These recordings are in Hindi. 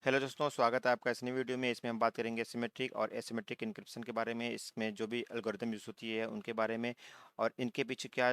हेलो दोस्तों, स्वागत है आपका इस नई वीडियो में। इसमें हम बात करेंगे सिमेट्रिक और एसिमेट्रिक एन्क्रिप्शन के बारे में। इसमें जो भी एल्गोरिदम यूज़ होती है उनके बारे में और इनके पीछे क्या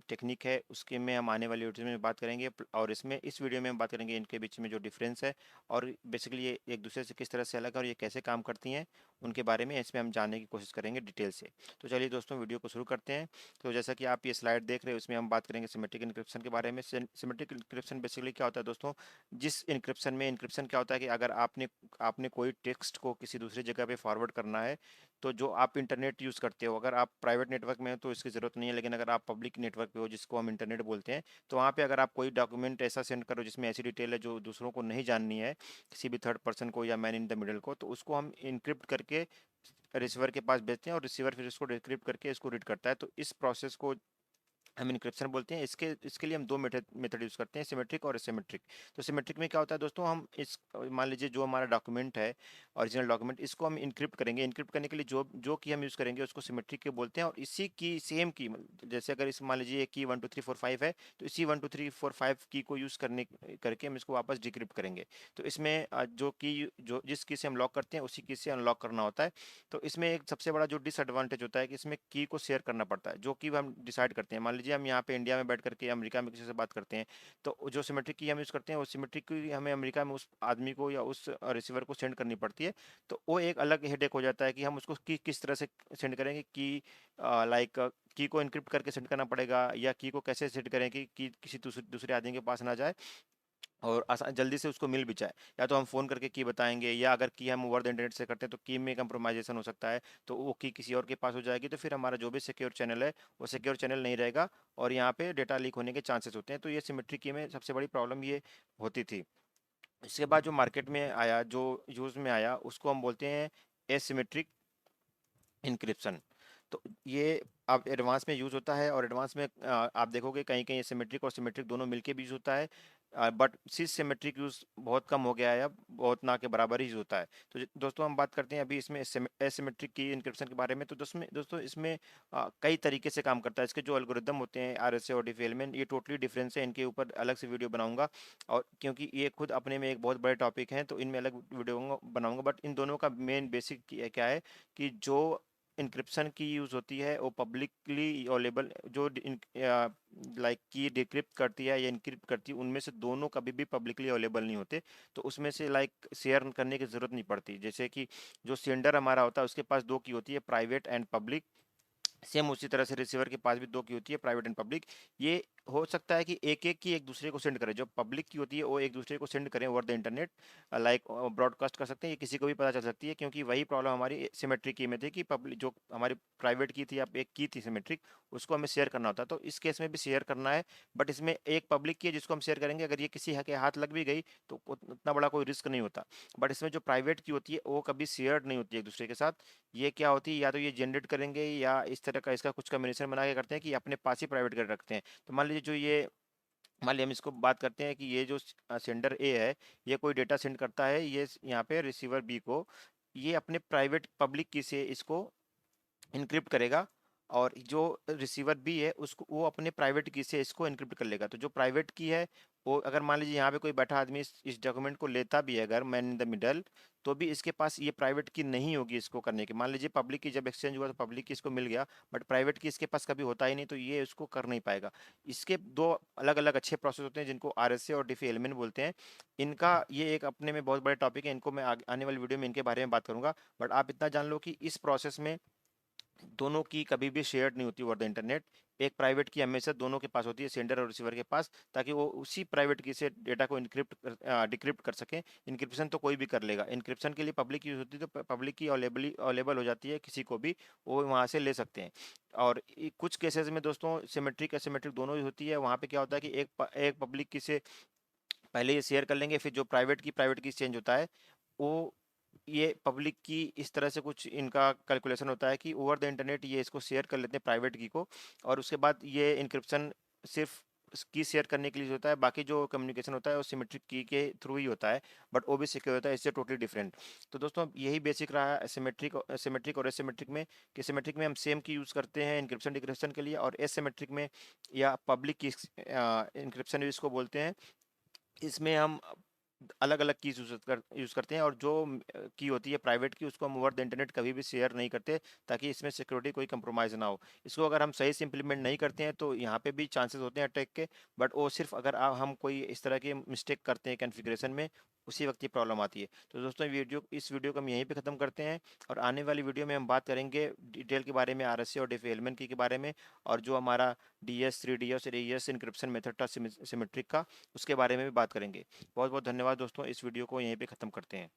टेक्निक है उसके में हम आने वाली वीडियो में बात करेंगे। और इस वीडियो में हम बात करेंगे इनके बीच में जो डिफरेंस है और बेसिकली ये एक दूसरे से किस तरह से अलग है और ये कैसे काम करती हैं उनके बारे में इसमें हम जानने की कोशिश करेंगे डिटेल से। तो चलिए दोस्तों, वीडियो को शुरू करते हैं। तो जैसा कि आप ये स्लाइड देख रहे हो, इसमें हम बात करेंगे सिमेट्रिक एन्क्रिप्शन के बारे में। सिमेट्रिक एन्क्रिप्शन बेसिकली क्या होता है दोस्तों, जिस इनक्रिप्शन क्या होता है कि अगर आपने आपने कोई टेक्स्ट को किसी दूसरी जगह पे फॉरवर्ड करना है, तो जो आप इंटरनेट यूज़ करते हो, अगर आप प्राइवेट नेटवर्क में हो तो इसकी ज़रूरत नहीं है, लेकिन अगर आप पब्लिक नेटवर्क पे हो जिसको हम इंटरनेट बोलते हैं, तो वहाँ पे अगर आप कोई डॉक्यूमेंट ऐसा सेंड करो जिसमें ऐसी डिटेल है जो दूसरों को नहीं जाननी है, किसी भी थर्ड पर्सन को या मैन इन द मिडल को, तो उसको हम इनक्रिप्ट करके रिसीवर के पास भेजते हैं और रिसीवर फिर उसको डिक्रिप्ट करके इसको रीड करता है। तो इस प्रोसेस को हम इनक्रिप्शन बोलते हैं। इसके इसके लिए हम दो मेथड यूज़ करते हैं, सिमेट्रिक और एसिमेट्रिक। तो सिमेट्रिक में क्या होता है दोस्तों, हम इस मान लीजिए जो हमारा डॉक्यूमेंट है, ओरिजिनल डॉक्यूमेंट, इसको हम इनक्रिप्ट करेंगे। इनक्रिप्ट करने के लिए जो जो की हम यूज़ करेंगे उसको सिमेट्रिक के बोलते हैं। और इसी की सेम की जैसे अगर इस मान लीजिए की 1 2 3 4 5 है, तो इसी 1 2 3 4 5 की को यूज़ करने करके हम इसको वापस डिक्रिप्ट करेंगे। तो इसमें जो की जो जिस की से हम लॉक करते हैं उसी की से अनलॉक करना होता है। तो इसमें एक सबसे बड़ा जो डिसएडवांटेज होता है कि इसमें की को शेयर करना पड़ता है, जो कि हम डिसाइड करते हैं। मान लीजिए हम यहाँ पे इंडिया में बैठ करके अमेरिका में किसी से बात करते हैं, तो जो सिमेट्रिक की हम यूज़ करते हैं वो सिमेट्रिक की हमें अमेरिका में उस आदमी को या उस रिसीवर को सेंड करनी पड़ती है। तो वो एक अलग हेडेक हो जाता है कि हम उसको की किस तरह से सेंड करेंगे। की लाइक की को इनक्रिप्ट करके सेंड करना पड़ेगा या की को कैसे सेंड करें कि किसी दूसरे दूसरे आदमी के पास ना जाए और आसान जल्दी से उसको मिल भी जाए। या तो हम फ़ोन करके की बताएंगे, या अगर की हम ओवर द इंटरनेट से करते हैं तो की में कंप्रोमाइजेशन हो सकता है, तो वो की किसी और के पास हो जाएगी, तो फिर हमारा जो भी सिक्योर चैनल है वो सिक्योर चैनल नहीं रहेगा और यहाँ पे डेटा लीक होने के चांसेस होते हैं। तो ये सिमेट्री की में सबसे बड़ी प्रॉब्लम ये होती थी। इसके बाद जो मार्केट में आया, जो यूज़ में आया, उसको हम बोलते हैं एसिमेट्रिक इंक्रिप्शन। तो ये अब एडवांस में यूज़ होता है और एडवांस में आप देखोगे कहीं कहीं सिमेट्रिक और सिमेट्रिक दोनों मिलके भी यूज़ होता है। बट सिस सिमेट्रिक यूज़ बहुत कम हो गया है, अब बहुत ना के बराबर ही यूज़ होता है। तो दोस्तों हम बात करते हैं अभी इसमें एसिमेट्रिक की इंक्रिप्शन के बारे में। तो दोस्तों इसमें कई तरीके से काम करता है। इसके जो एल्गोरिदम होते हैं आरएसए और डीफेलमेंट, ये टोटली डिफरेंस है। इनके ऊपर अलग से वीडियो बनाऊंगा, और क्योंकि ये खुद अपने में एक बहुत बड़े टॉपिक हैं तो इनमें अलग वीडियो बनाऊंगा। बट इन दोनों का मेन बेसिक क्या है कि जो इंक्रिप्शन की यूज़ होती है वो पब्लिकली अवेलेबल, जो लाइक की डिक्रिप्ट करती है या इनक्रिप्ट करती है, उनमें से दोनों कभी भी पब्लिकली अवेलेबल नहीं होते। तो उसमें से लाइक शेयर करने की ज़रूरत नहीं पड़ती। जैसे कि जो सेंडर हमारा होता है उसके पास दो की होती है, प्राइवेट एंड पब्लिक। सेम उसी तरह से रिसीवर के पास भी दो की होती है, प्राइवेट एंड पब्लिक। ये हो सकता है कि एक एक की एक दूसरे को सेंड करे। जो पब्लिक की होती है वो एक दूसरे को सेंड करें over the internet, like broadcast कर सकते हैं, ये किसी को भी पता चल सकती है। क्योंकि वही प्रॉब्लम हमारी सिमेट्रिक की में थी कि पब्लिक जो हमारी प्राइवेट की थी, अब एक की थी सिमेट्रिक, उसको हमें शेयर करना होता है। तो इस केस में भी शेयर करना है, बट इसमें एक पब्लिक की है जिसको हम शेयर करेंगे, अगर ये किसी के हाथ लग भी गई तो उतना बड़ा कोई रिस्क नहीं होता। बट इसमें जो प्राइवेट की होती है वो कभी शेयर नहीं होती एक दूसरे के साथ। ये क्या होती है, या तो ये जनरेट करेंगे या इस तरह का इसका कुछ कम्बिनेशन बना के करते हैं कि अपने पास ही प्राइवेट कर रखते हैं। तो मान लीजिए जो ये मान लिया हम इसको बात करते हैं कि ये जो सेंडर ए है, ये कोई डेटा सेंड करता है, ये यहाँ पे रिसीवर बी को, ये अपने प्राइवेट पब्लिक की से इसको इनक्रिप्ट करेगा। और जो रिसीवर बी है उसको वो अपने प्राइवेट की से इसको इनक्रिप्ट कर लेगा। तो जो प्राइवेट की है वो, अगर मान लीजिए यहाँ पे कोई बैठा आदमी इस डॉक्यूमेंट को लेता भी है अगर मैन इन द मिडल, तो भी इसके पास ये प्राइवेट की नहीं होगी इसको करने की। मान लीजिए पब्लिक की जब एक्सचेंज हुआ तो पब्लिक की इसको मिल गया, बट प्राइवेट की इसके पास कभी होता ही नहीं, तो ये इसको कर नहीं पाएगा। इसके दो अलग अलग अच्छे प्रोसेस होते हैं जिनको आरएसए और डिफेलमेंट बोलते हैं। इनका ये एक अपने में बहुत बड़े टॉपिक है, इनको मैं आने वाली वीडियो में इनके बारे में बात करूंगा। बट आप इतना जान लो कि इस प्रोसेस में दोनों की कभी भी शेयर नहीं होती ओवर द इंटरनेट। एक प्राइवेट की हमेशा दोनों के पास होती है, सेंडर और रिसीवर के पास, ताकि वो उसी प्राइवेट की से डेटा को डिक्रिप्ट कर सके। इंक्रिप्शन तो कोई भी कर लेगा। इंक्रिप्शन के लिए पब्लिक यूज होती है, तो पब्लिक की अवेलेबल हो जाती है, किसी को भी वो वहाँ से ले सकते हैं। और कुछ केसेस में दोस्तों सिमेट्रिक एसिमेट्रिक दोनों ही होती है। वहाँ पे क्या होता है कि एक पब्लिक की से पहले ये शेयर कर लेंगे, फिर जो प्राइवेट की चेंज होता है वो, ये पब्लिक की इस तरह से कुछ इनका कैलकुलेशन होता है कि ओवर द इंटरनेट ये इसको शेयर कर लेते हैं प्राइवेट की को, और उसके बाद ये इंक्रिप्शन सिर्फ की शेयर करने के लिए होता है। बाकी जो कम्युनिकेशन होता है वो सिमेट्रिक की के थ्रू ही होता है, बट वो भी सिक्योर होता है, इससे टोटली डिफरेंट। तो दोस्तों यही बेसिक रहा है सिमेट्रिक और एसिमेट्रिक में, कि सिमेट्रिक में हम सेम की यूज़ करते हैं इंक्रिप्शन डिक्रिप्शन के लिए, और एसिमेट्रिक में या पब्लिक की इंक्रिप्शन इसको बोलते हैं, इसमें हम अलग-अलग कीज़ यूज़ करते हैं, और जो की होती है प्राइवेट की, उसको हम ओवर द इंटरनेट कभी भी शेयर नहीं करते, ताकि इसमें सिक्योरिटी कोई कंप्रोमाइज़ ना हो। इसको अगर हम सही से इम्प्लीमेंट नहीं करते हैं तो यहाँ पे भी चांसेस होते हैं अटैक के, बट वो सिर्फ अगर हम कोई इस तरह की मिस्टेक करते हैं कॉन्फ़िगरेशन में, उसी वक्त ये प्रॉब्लम आती है। तो दोस्तों इस वीडियो को हम यहीं पे ख़त्म करते हैं, और आने वाली वीडियो में हम बात करेंगे डिटेल के बारे में, आरएसए और डिफेलमेंट की के बारे में, और जो हमारा डीएस 3 डीएस और एईएस इनक्रिप्शन मेथड था सिमेट्रिक का, उसके बारे में भी बात करेंगे। बहुत बहुत धन्यवाद दोस्तों, इस वीडियो को यहीं पे ख़त्म करते हैं।